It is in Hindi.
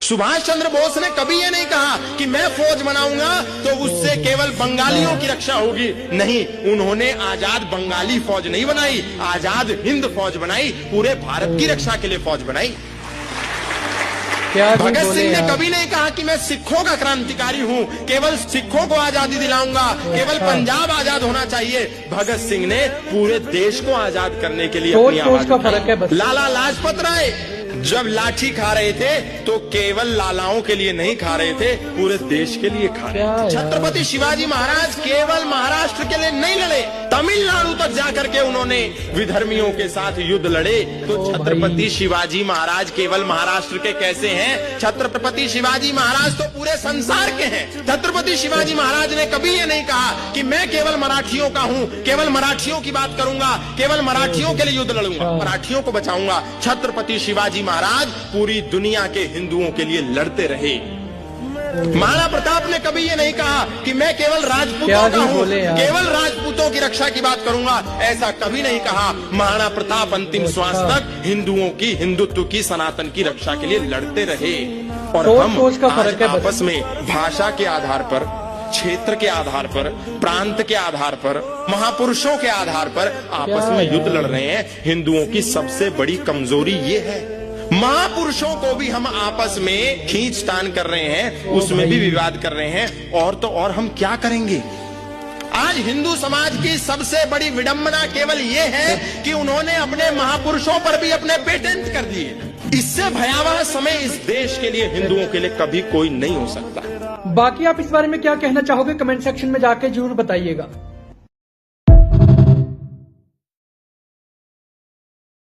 सुभाष चंद्र बोस ने कभी ये नहीं कहा कि मैं फौज बनाऊंगा तो उससे केवल बंगालियों की रक्षा होगी। नहीं, उन्होंने आजाद बंगाली फौज नहीं बनाई, आजाद हिंद फौज बनाई, पूरे भारत की रक्षा के लिए फौज बनाई। भगत सिंह ने कभी नहीं कहा कि मैं सिखों का क्रांतिकारी हूं, केवल सिखों को आजादी दिलाऊंगा, केवल पंजाब आजाद होना चाहिए। भगत सिंह ने पूरे देश को आजाद करने के लिए अपनी आवाज उठाई। लाला लाजपत राय जब लाठी खा रहे थे तो केवल लालाओं के लिए नहीं खा रहे थे, पूरे देश के लिए खा रहे थे। छत्रपति शिवाजी महाराज केवल महाराष्ट्र के लिए नहीं लड़े, तमिलनाडु तक जाकर के उन्होंने विधर्मियों के साथ युद्ध लड़े। तो छत्रपति शिवाजी महाराज केवल महाराष्ट्र के कैसे हैं? छत्रपति शिवाजी महाराज तो पूरे संसार के हैं। छत्रपति शिवाजी महाराज ने कभी ये नहीं कहा कि मैं केवल मराठियों का हूँ, केवल मराठियों की बात करूंगा, केवल मराठियों के लिए युद्ध लड़ूंगा, मराठियों को बचाऊंगा। छत्रपति शिवाजी महाराज पूरी दुनिया के हिंदुओं के लिए लड़ते रहे। महाराणा प्रताप ने कभी ये नहीं कहा कि मैं केवल राजपूतों का हूँ, केवल राजपूतों की रक्षा की बात करूंगा, ऐसा कभी नहीं कहा। महाराणा प्रताप अंतिम श्वास तक हिंदुओं की, हिंदुत्व की, सनातन की रक्षा के लिए लड़ते रहे। और हम आज आपस में भाषा के आधार पर, क्षेत्र के आधार पर, प्रांत के आधार पर, महापुरुषों के आधार पर आपस में युद्ध लड़ रहे हैं। हिंदुओं की सबसे बड़ी कमजोरी ये है। महापुरुषों को भी हम आपस में खींचतान कर रहे हैं, उसमें भी विवाद कर रहे हैं। और तो और हम क्या करेंगे? आज हिंदू समाज की सबसे बड़ी विडंबना केवल ये है कि उन्होंने अपने महापुरुषों पर भी अपने पेटेंट कर दिए। इससे भयावह समय इस देश के लिए, हिंदुओं के लिए कभी कोई नहीं हो सकता। बाकी आप इस बारे में क्या कहना चाहोगे? कमेंट सेक्शन में जाके जरूर बताइएगा।